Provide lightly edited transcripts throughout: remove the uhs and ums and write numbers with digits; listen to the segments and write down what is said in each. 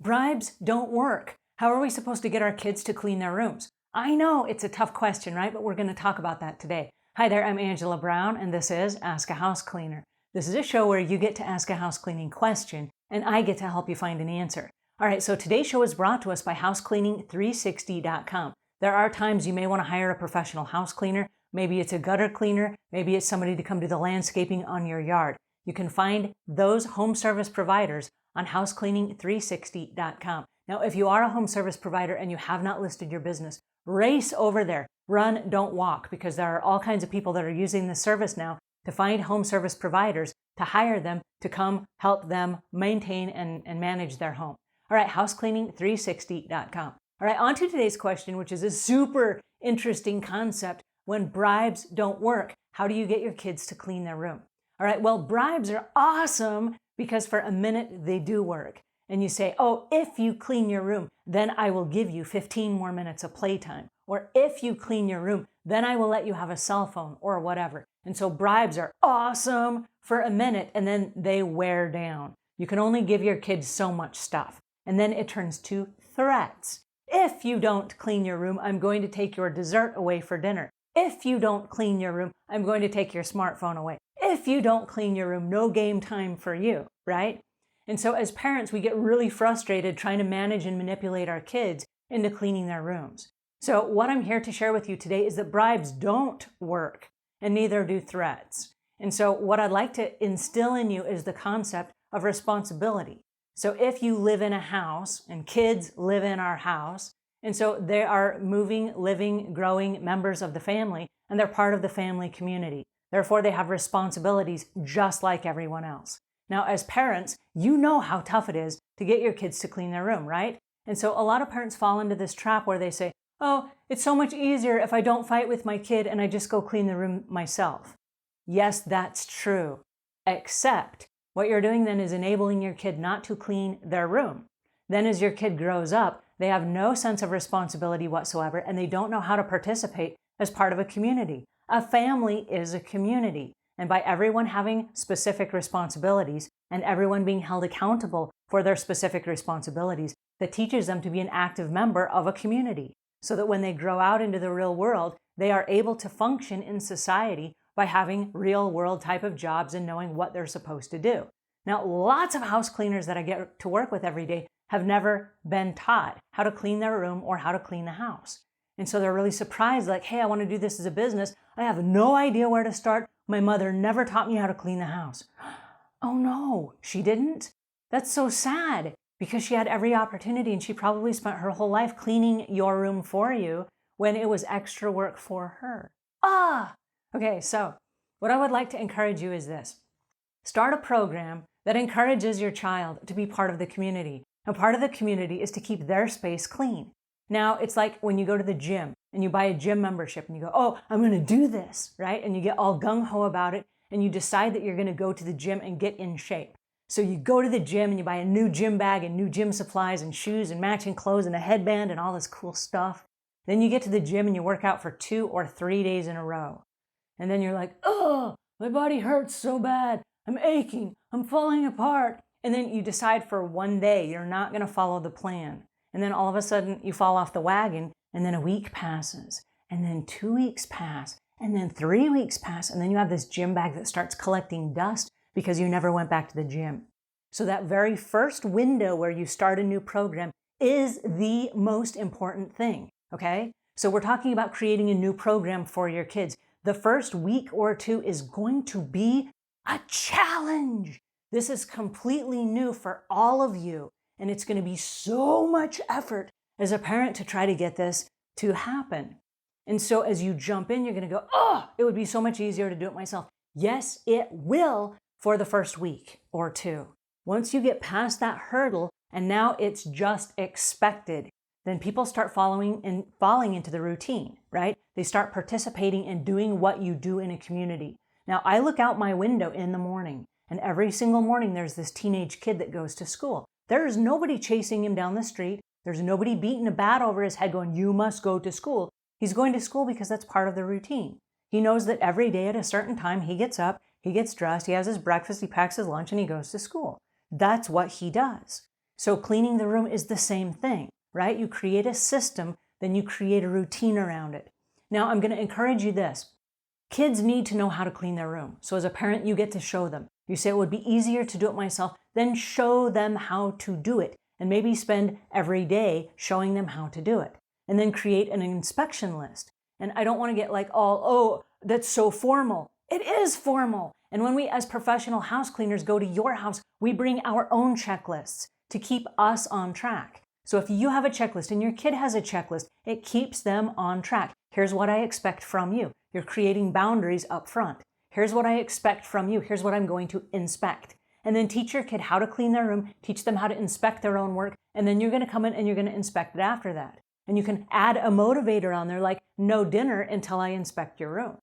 Bribes don't work. How are we supposed to get our kids to clean their rooms? I know it's a tough question, right? But we're going to talk about that today. Hi there, I'm Angela Brown, and this is Ask a House Cleaner. This is a show where you get to ask a house cleaning question, and I get to help you find an answer. All right, so today's show is brought to us by housecleaning360.com. There are times you may want to hire a professional house cleaner. Maybe it's a gutter cleaner. Maybe it's somebody to come do the landscaping on your yard. You can find those home service providers on housecleaning360.com. Now, if you are a home service provider and you have not listed your business, race over there. Run, don't walk, because there are all kinds of people that are using this service now to find home service providers, to hire them to come help them maintain and manage their home. All right, housecleaning360.com. All right, on to today's question, which is a super interesting concept. When bribes don't work, how do you get your kids to clean their room? All right, well, bribes are awesome because for a minute they do work. And you say, oh, if you clean your room, then I will give you 15 more minutes of playtime. Or if you clean your room, then I will let you have a cell phone or whatever. And so bribes are awesome for a minute and then they wear down. You can only give your kids so much stuff. And then it turns to threats. If you don't clean your room, I'm going to take your dessert away for dinner. If you don't clean your room, I'm going to take your smartphone away. If you don't clean your room, no game time for you, right? And so as parents, we get really frustrated trying to manage and manipulate our kids into cleaning their rooms. So what I'm here to share with you today is that bribes don't work, and neither do threats. And so what I'd like to instill in you is the concept of responsibility. So if you live in a house, and kids live in our house, and so they are moving, living, growing members of the family, and they're part of the family community. Therefore, they have responsibilities just like everyone else. Now, as parents, you know how tough it is to get your kids to clean their room, right? And so a lot of parents fall into this trap where they say, oh, it's so much easier if I don't fight with my kid and I just go clean the room myself. Yes, that's true. Except what you're doing then is enabling your kid not to clean their room. Then as your kid grows up, they have no sense of responsibility whatsoever, and they don't know how to participate as part of a community. A family is a community. And by everyone having specific responsibilities and everyone being held accountable for their specific responsibilities, that teaches them to be an active member of a community so that when they grow out into the real world, they are able to function in society by having real world type of jobs and knowing what they're supposed to do. Now, lots of house cleaners that I get to work with every day have never been taught how to clean their room or how to clean the house. And so they're really surprised, like, hey, I want to do this as a business. I have no idea where to start. My mother never taught me how to clean the house. Oh no, she didn't? That's so sad, because she had every opportunity and she probably spent her whole life cleaning your room for you when it was extra work for her. Okay, so what I would like to encourage you is this. Start a program that encourages your child to be part of the community. And part of the community is to keep their space clean. Now, it's like when you go to the gym and you buy a gym membership and you go, oh, I'm going to do this, right? And you get all gung-ho about it and you decide that you're going to go to the gym and get in shape. So you go to the gym and you buy a new gym bag and new gym supplies and shoes and matching clothes and a headband and all this cool stuff. Then you get to the gym and you work out for 2 or 3 days in a row. And then you're like, oh, my body hurts so bad. I'm aching. I'm falling apart. And then you decide for one day you're not going to follow the plan. And then all of a sudden you fall off the wagon, and then a week passes, and then 2 weeks pass, and then 3 weeks pass, and then you have this gym bag that starts collecting dust because you never went back to the gym. So that very first window where you start a new program is the most important thing, okay? So we're talking about creating a new program for your kids. The first week or two is going to be a challenge. This is completely new for all of you. And it's going to be so much effort as a parent to try to get this to happen. And so as you jump in, you're going to go, oh, it would be so much easier to do it myself. Yes, it will for the first week or two. Once you get past that hurdle and now it's just expected, then people start falling into the routine, right? They start participating and doing what you do in a community. Now, I look out my window in the morning, and every single morning there's this teenage kid that goes to school. There is nobody chasing him down the street. There's nobody beating a bat over his head going, you must go to school. He's going to school because that's part of the routine. He knows that every day at a certain time he gets up, he gets dressed, he has his breakfast, he packs his lunch, and he goes to school. That's what he does. So cleaning the room is the same thing, right? You create a system, then you create a routine around it. Now, I'm going to encourage you this. Kids need to know how to clean their room. So as a parent, you get to show them. You say it would be easier to do it myself, then show them how to do it. And maybe spend every day showing them how to do it. And then create an inspection list. And I don't want to get like all, oh, that's so formal. It is formal. And when we as professional house cleaners go to your house, we bring our own checklists to keep us on track. So if you have a checklist and your kid has a checklist, it keeps them on track. Here's what I expect from you. You're creating boundaries up front. Here's what I expect from you. Here's what I'm going to inspect. And then teach your kid how to clean their room, teach them how to inspect their own work, and then you're going to come in and you're going to inspect it after that. And you can add a motivator on there like, no dinner until I inspect your room.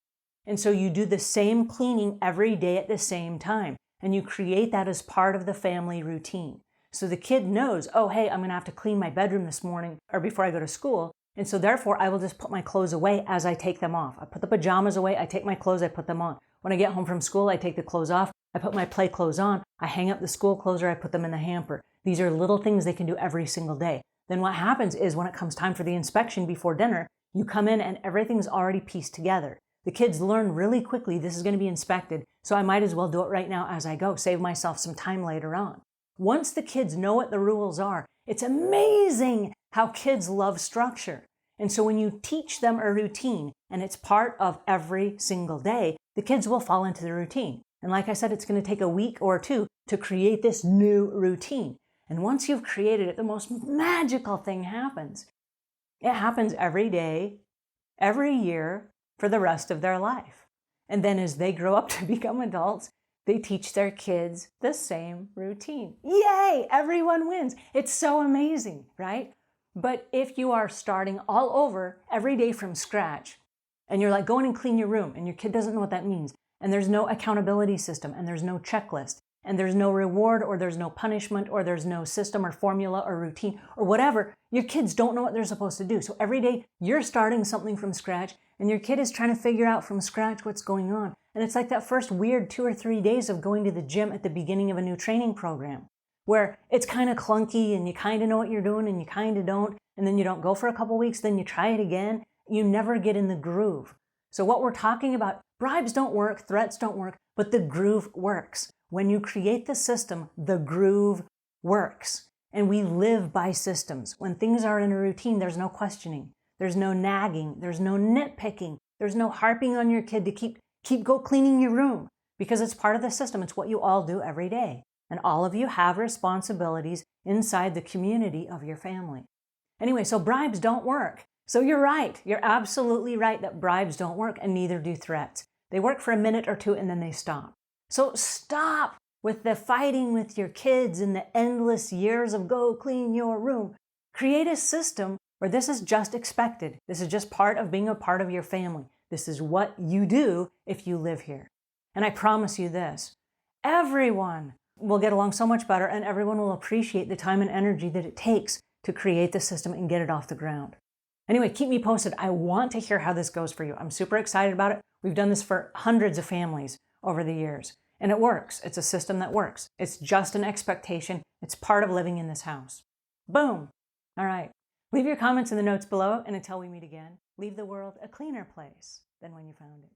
And so you do the same cleaning every day at the same time. And you create that as part of the family routine. So the kid knows, oh, hey, I'm going to have to clean my bedroom this morning or before I go to school. And so therefore, I will just put my clothes away as I take them off. I put the pajamas away, I take my clothes, I put them on. When I get home from school, I take the clothes off, I put my play clothes on, I hang up the school clothes or I put them in the hamper. These are little things they can do every single day. Then what happens is when it comes time for the inspection before dinner, you come in and everything's already pieced together. The kids learn really quickly this is going to be inspected, so I might as well do it right now as I go, save myself some time later on. Once the kids know what the rules are, it's amazing how kids love structure. And so when you teach them a routine and it's part of every single day, the kids will fall into the routine. And like I said, it's going to take a week or two to create this new routine. And once you've created it, the most magical thing happens. It happens every day, every year, for the rest of their life. And then as they grow up to become adults, they teach their kids the same routine. Yay! Everyone wins. It's so amazing, right? But if you are starting all over every day from scratch, and you're like, go in and clean your room, and your kid doesn't know what that means, and there's no accountability system, and there's no checklist, and there's no reward, or there's no punishment, or there's no system or formula or routine, or whatever, your kids don't know what they're supposed to do. So every day you're starting something from scratch, and your kid is trying to figure out from scratch what's going on. And it's like that first weird 2 or 3 days of going to the gym at the beginning of a new training program, where it's kind of clunky and you kind of know what you're doing and you kind of don't, and then you don't go for a couple weeks, then you try it again. You never get in the groove. So what we're talking about, bribes don't work, threats don't work, but the groove works. When you create the system, the groove works. And we live by systems. When things are in a routine, there's no questioning. There's no nagging. There's no nitpicking. There's no harping on your kid to keep go cleaning your room, because it's part of the system. It's what you all do every day. And all of you have responsibilities inside the community of your family. Anyway, so bribes don't work. So you're right. You're absolutely right that bribes don't work, and neither do threats. They work for a minute or two and then they stop. So stop with the fighting with your kids and the endless years of go clean your room. Create a system where this is just expected. This is just part of being a part of your family. This is what you do if you live here. And I promise you this, everyone will get along so much better, and everyone will appreciate the time and energy that it takes to create the system and get it off the ground. Anyway, keep me posted. I want to hear how this goes for you. I'm super excited about it. We've done this for hundreds of families over the years, and it works. It's a system that works. It's just an expectation. It's part of living in this house. Boom. All right. Leave your comments in the notes below, and until we meet again, leave the world a cleaner place than when you found it.